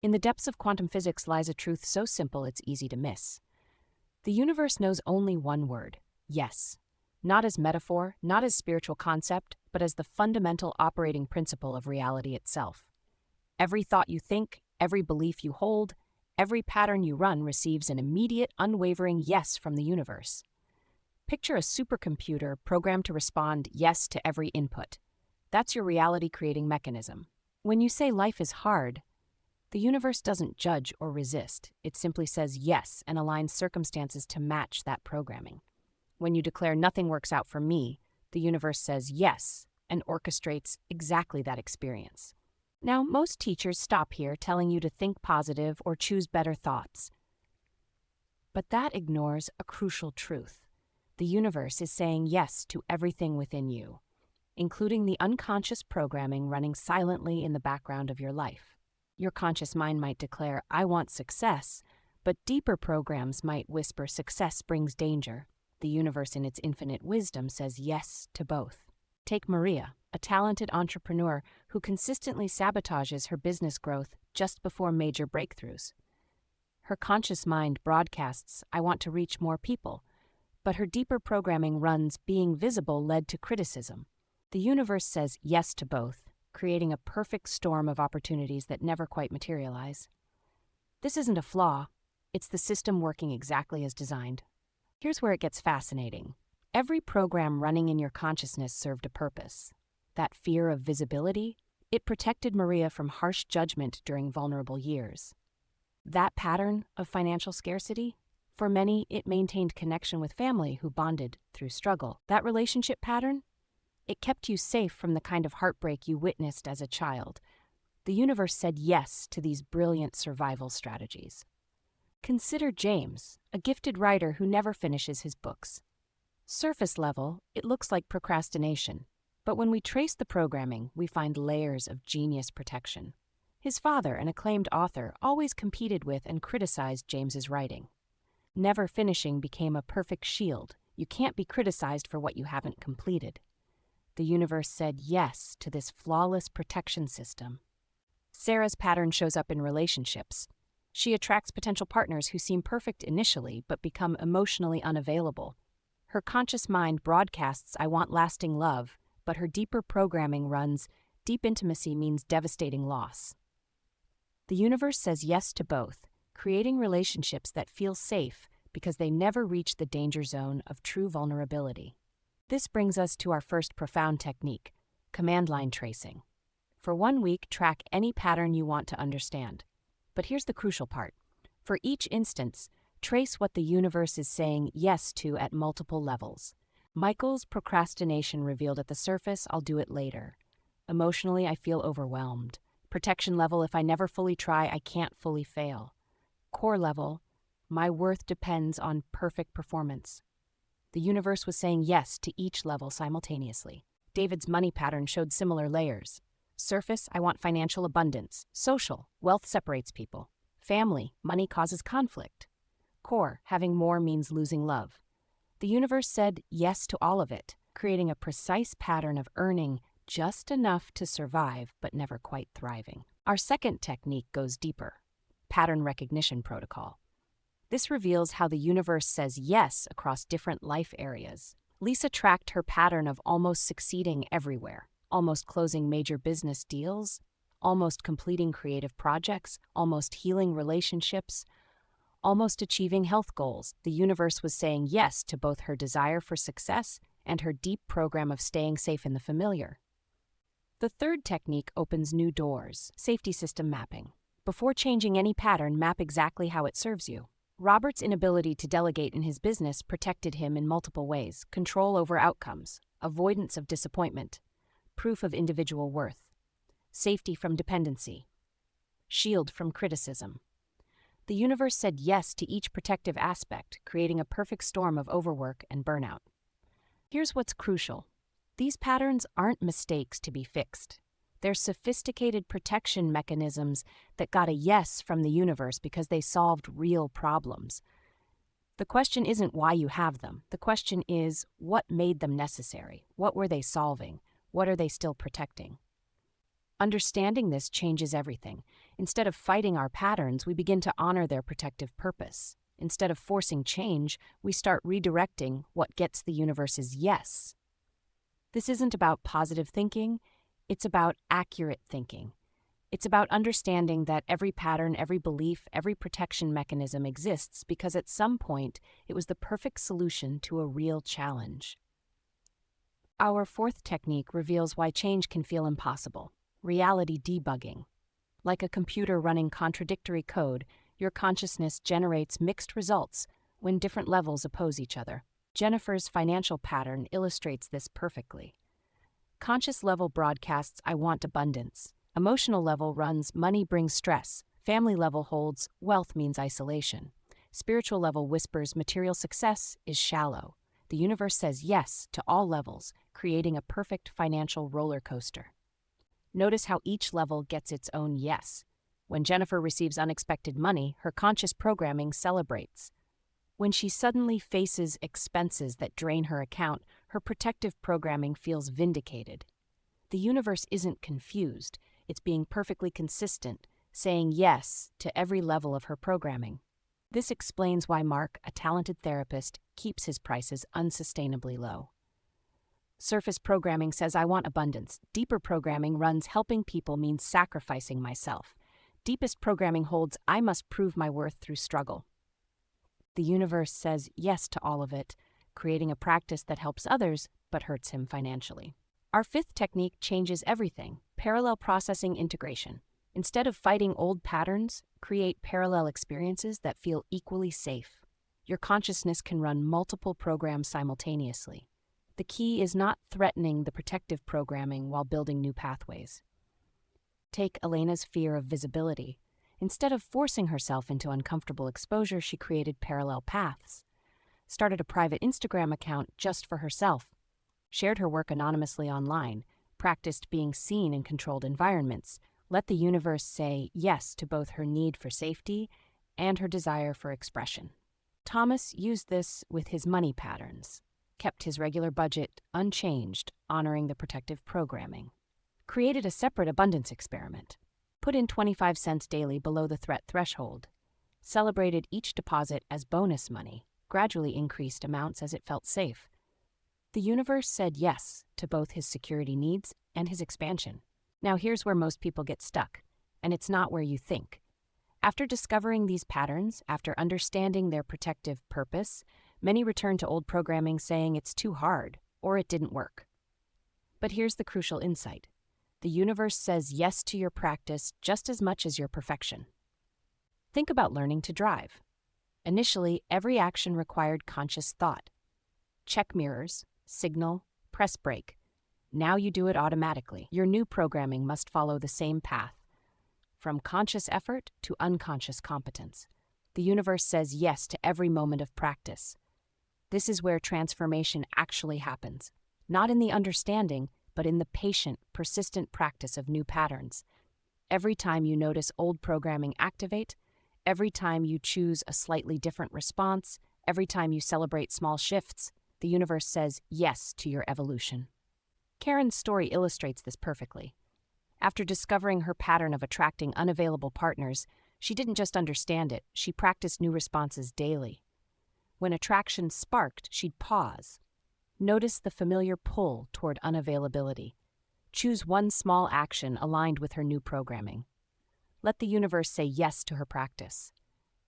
In the depths of quantum physics lies a truth so simple it's easy to miss. The universe knows only one word: yes. Not as metaphor, not as spiritual concept, but as the fundamental operating principle of reality itself. Every thought you think, every belief you hold, every pattern you run receives an immediate, unwavering yes from the universe. Picture a supercomputer programmed to respond yes to every input. That's your reality-creating mechanism. When you say life is hard, the universe doesn't judge or resist. It simply says yes and aligns circumstances to match that programming. When you declare nothing works out for me, the universe says yes and orchestrates exactly that experience. Now, most teachers stop here telling you to think positive or choose better thoughts. But that ignores a crucial truth. The universe is saying yes to everything within you, including the unconscious programming running silently in the background of your life. Your conscious mind might declare, "I want success," but deeper programs might whisper, "Success brings danger." The universe, in its infinite wisdom, says yes to both. Take Maria, a talented entrepreneur who consistently sabotages her business growth just before major breakthroughs. Her conscious mind broadcasts, "I want to reach more people," but her deeper programming runs, "Being visible led to criticism." The universe says yes to both, creating a perfect storm of opportunities that never quite materialize. This isn't a flaw, it's the system working exactly as designed. Here's where it gets fascinating. Every program running in your consciousness served a purpose. That fear of visibility, it protected Maria from harsh judgment during vulnerable years. That pattern of financial scarcity, for many, it maintained connection with family who bonded through struggle. That relationship pattern, it kept you safe from the kind of heartbreak you witnessed as a child. The universe said yes to these brilliant survival strategies. Consider James, a gifted writer who never finishes his books. Surface level, it looks like procrastination, but when we trace the programming, we find layers of genius protection. His father, an acclaimed author, always competed with and criticized James's writing. Never finishing became a perfect shield. You can't be criticized for what you haven't completed. The universe said yes to this flawless protection system. Sarah's pattern shows up in relationships. She attracts potential partners who seem perfect initially but become emotionally unavailable. Her conscious mind broadcasts, "I want lasting love," but her deeper programming runs, "Deep intimacy means devastating loss." The universe says yes to both, creating relationships that feel safe because they never reach the danger zone of true vulnerability. This brings us to our first profound technique, command line tracing. For 1 week, track any pattern you want to understand. But here's the crucial part. For each instance, trace what the universe is saying yes to at multiple levels. Michael's procrastination revealed at the surface, "I'll do it later." Emotionally, "I feel overwhelmed." Protection level, "If I never fully try, I can't fully fail." Core level, "My worth depends on perfect performance." The universe was saying yes to each level simultaneously. David's money pattern showed similar layers. Surface, "I want financial abundance." Social, "Wealth separates people." Family, "Money causes conflict." Core, "Having more means losing love." The universe said yes to all of it, creating a precise pattern of earning just enough to survive but never quite thriving. Our second technique goes deeper. Pattern recognition protocol. This reveals how the universe says yes across different life areas. Lisa tracked her pattern of almost succeeding everywhere, almost closing major business deals, almost completing creative projects, almost healing relationships, almost achieving health goals. The universe was saying yes to both her desire for success and her deep program of staying safe in the familiar. The third technique opens new doors, safety system mapping. Before changing any pattern, map exactly how it serves you. Robert's inability to delegate in his business protected him in multiple ways: control over outcomes, avoidance of disappointment, proof of individual worth, safety from dependency, shield from criticism. The universe said yes to each protective aspect, creating a perfect storm of overwork and burnout. Here's what's crucial. These patterns aren't mistakes to be fixed. They're sophisticated protection mechanisms that got a yes from the universe because they solved real problems. The question isn't why you have them. The question is, what made them necessary? What were they solving? What are they still protecting? Understanding this changes everything. Instead of fighting our patterns, we begin to honor their protective purpose. Instead of forcing change, we start redirecting what gets the universe's yes. This isn't about positive thinking, it's about accurate thinking. It's about understanding that every pattern, every belief, every protection mechanism exists because at some point it was the perfect solution to a real challenge. Our fourth technique reveals why change can feel impossible: reality debugging. Like a computer running contradictory code, your consciousness generates mixed results when different levels oppose each other. Jennifer's financial pattern illustrates this perfectly. Conscious level broadcasts, "I want abundance." Emotional level runs, "Money brings stress." Family level holds, "Wealth means isolation." Spiritual level whispers, "Material success is shallow." The universe says yes to all levels, creating a perfect financial roller coaster. Notice how each level gets its own yes. When Jennifer receives unexpected money, her conscious programming celebrates. When she suddenly faces expenses that drain her account, her protective programming feels vindicated. The universe isn't confused. It's being perfectly consistent, saying yes to every level of her programming. This explains why Mark, a talented therapist, keeps his prices unsustainably low. Surface programming says, "I want abundance." Deeper programming runs, "Helping people means sacrificing myself." Deepest programming holds, "I must prove my worth through struggle." The universe says yes to all of it, creating a practice that helps others but hurts him financially. Our fifth technique changes everything: parallel processing integration. Instead of fighting old patterns, create parallel experiences that feel equally safe. Your consciousness can run multiple programs simultaneously. The key is not threatening the protective programming while building new pathways. Take Elena's fear of visibility. Instead of forcing herself into uncomfortable exposure, she created parallel paths. Started a private Instagram account just for herself. Shared her work anonymously online. Practiced being seen in controlled environments. Let the universe say yes to both her need for safety and her desire for expression. Thomas used this with his money patterns. Kept his regular budget unchanged, honoring the protective programming. Created a separate abundance experiment. Put in 25 cents daily below the threat threshold. Celebrated each deposit as bonus money. Gradually increased amounts as it felt safe. The universe said yes to both his security needs and his expansion. Now here's where most people get stuck, and it's not where you think. After discovering these patterns, after understanding their protective purpose, many return to old programming saying it's too hard or it didn't work. But here's the crucial insight. The universe says yes to your practice just as much as your perfection. Think about learning to drive. Initially, every action required conscious thought. Check mirrors, signal, press brake. Now you do it automatically. Your new programming must follow the same path. From conscious effort to unconscious competence. The universe says yes to every moment of practice. This is where transformation actually happens. Not in the understanding, but in the patient, persistent practice of new patterns. Every time you notice old programming activate, every time you choose a slightly different response, every time you celebrate small shifts, the universe says yes to your evolution. Karen's story illustrates this perfectly. After discovering her pattern of attracting unavailable partners, she didn't just understand it, she practiced new responses daily. When attraction sparked, she'd pause. Notice the familiar pull toward unavailability. Choose one small action aligned with her new programming. Let the universe say yes to her practice.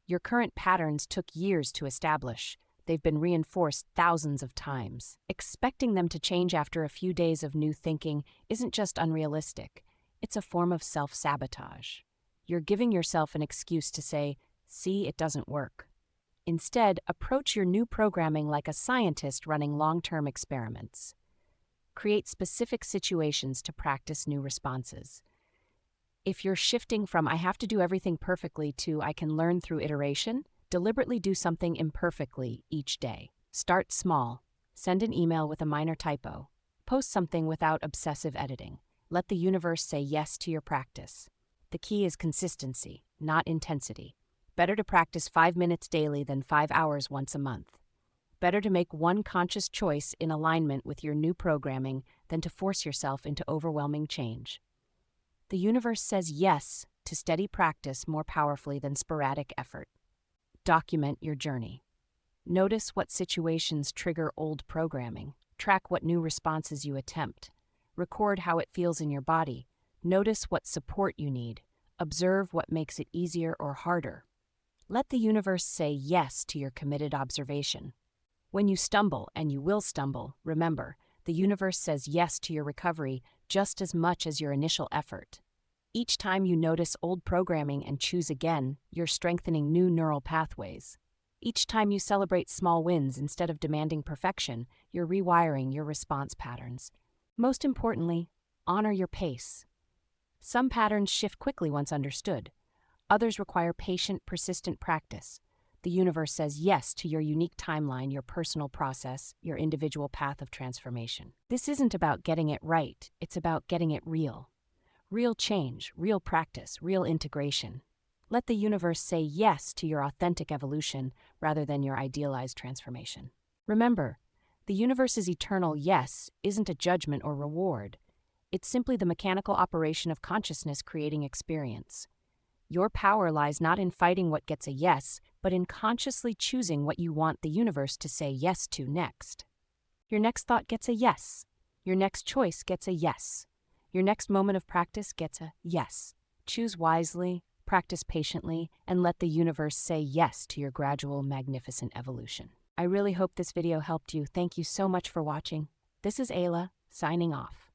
Your current patterns took years to establish. They've been reinforced thousands of times. Expecting them to change after a few days of new thinking isn't just unrealistic. It's a form of self-sabotage. You're giving yourself an excuse to say, "See, it doesn't work." Instead, approach your new programming like a scientist running long-term experiments. Create specific situations to practice new responses. If you're shifting from "I have to do everything perfectly" to "I can learn through iteration," deliberately do something imperfectly each day. Start small. Send an email with a minor typo. Post something without obsessive editing. Let the universe say yes to your practice. The key is consistency, not intensity. Better to practice 5 minutes daily than 5 hours once a month. Better to make one conscious choice in alignment with your new programming than to force yourself into overwhelming change. The universe says yes to steady practice more powerfully than sporadic effort. Document your journey. Notice what situations trigger old programming. Track what new responses you attempt. Record how it feels in your body. Notice what support you need. Observe what makes it easier or harder. Let the universe say yes to your committed observation. When you stumble, and you will stumble, remember, the universe says yes to your recovery just as much as your initial effort. Each time you notice old programming and choose again, you're strengthening new neural pathways. Each time you celebrate small wins instead of demanding perfection, you're rewiring your response patterns. Most importantly, honor your pace. Some patterns shift quickly once understood. Others require patient, persistent practice. The universe says yes to your unique timeline, your personal process, your individual path of transformation. This isn't about getting it right, it's about getting it real. Real change, real practice, real integration. Let the universe say yes to your authentic evolution rather than your idealized transformation. Remember, the universe's eternal yes isn't a judgment or reward. It's simply the mechanical operation of consciousness creating experience. Your power lies not in fighting what gets a yes, but in consciously choosing what you want the universe to say yes to next. Your next thought gets a yes. Your next choice gets a yes. Your next moment of practice gets a yes. Choose wisely, practice patiently, and let the universe say yes to your gradual, magnificent evolution. I really hope this video helped you. Thank you so much for watching. This is Ayla, signing off.